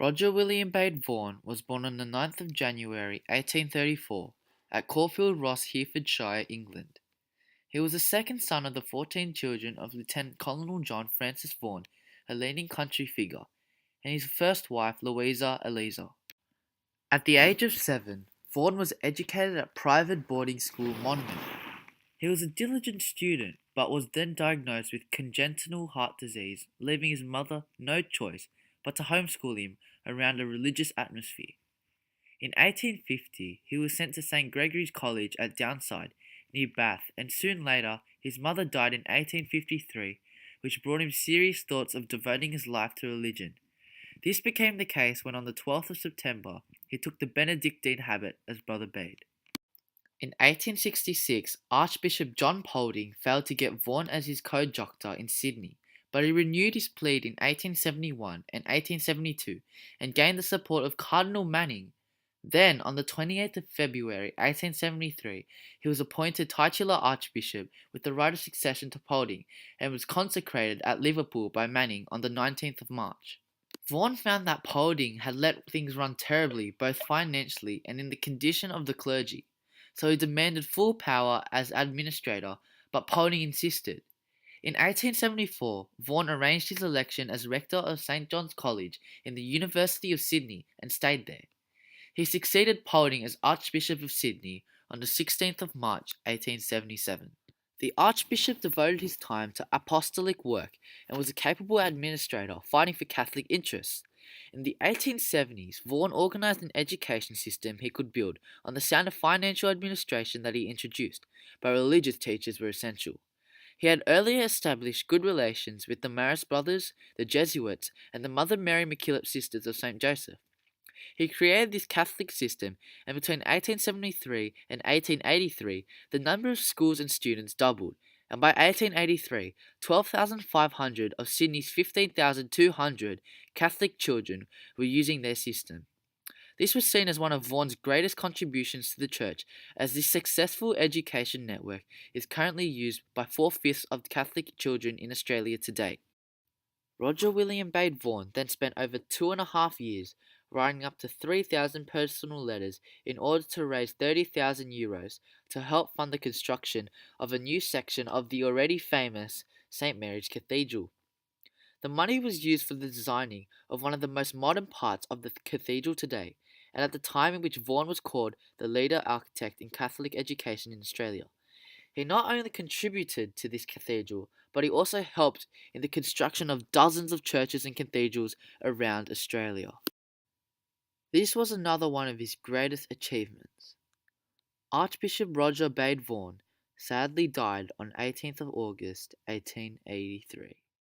Roger William Bede Vaughan was born on the 9th of January 1834 at Caulfield Ross, Herefordshire, England. He was the second son of the 14 children of Lieutenant Colonel John Francis Vaughan, a leading country figure, and his first wife, Louisa Eliza. At the age of 7, Vaughan was educated at private boarding school Monmouth. He was a diligent student, but was then diagnosed with congenital heart disease, leaving his mother no choice but to homeschool him around a religious atmosphere. In 1850, he was sent to St. Gregory's College at Downside, near Bath, and soon later his mother died in 1853, which brought him serious thoughts of devoting his life to religion. This became the case when on the 12th of September he took the Benedictine habit as Brother Bede. In 1866, Archbishop John Paulding failed to get Vaughan as his co-doctor in Sydney, but he renewed his plea in 1871 and 1872 and gained the support of Cardinal Manning. Then, on the 28th of February 1873, he was appointed titular archbishop with the right of succession to Paulding and was consecrated at Liverpool by Manning on the 19th of March. Vaughan found that Paulding had let things run terribly both financially and in the condition of the clergy, so he demanded full power as administrator, but Paulding insisted. In 1874, Vaughan arranged his election as rector of St. John's College in the University of Sydney and stayed there. He succeeded Paulding as Archbishop of Sydney on the 16th of March 1877. The Archbishop devoted his time to apostolic work and was a capable administrator fighting for Catholic interests. In the 1870s, Vaughan organized an education system he could build on the sound of financial administration that he introduced, but religious teachers were essential. He had earlier established good relations with the Marist brothers, the Jesuits, and the Mother Mary MacKillop Sisters of St. Joseph. He created this Catholic system, and between 1873 and 1883, the number of schools and students doubled, and by 1883, 12,500 of Sydney's 15,200 Catholic children were using their system. This was seen as one of Vaughan's greatest contributions to the church, as this successful education network is currently used by 4/5 of Catholic children in Australia today. Roger William Bede Vaughan then spent over 2.5 years writing up to 3,000 personal letters in order to raise €30,000 to help fund the construction of a new section of the already famous St. Mary's Cathedral. The money was used for the designing of one of the most modern parts of the cathedral today, and at the time in which Vaughan was called the leader architect in Catholic education in Australia. He not only contributed to this cathedral, but he also helped in the construction of dozens of churches and cathedrals around Australia. This was another one of his greatest achievements. Archbishop Roger Bede Vaughan sadly died on 18th of August 1883.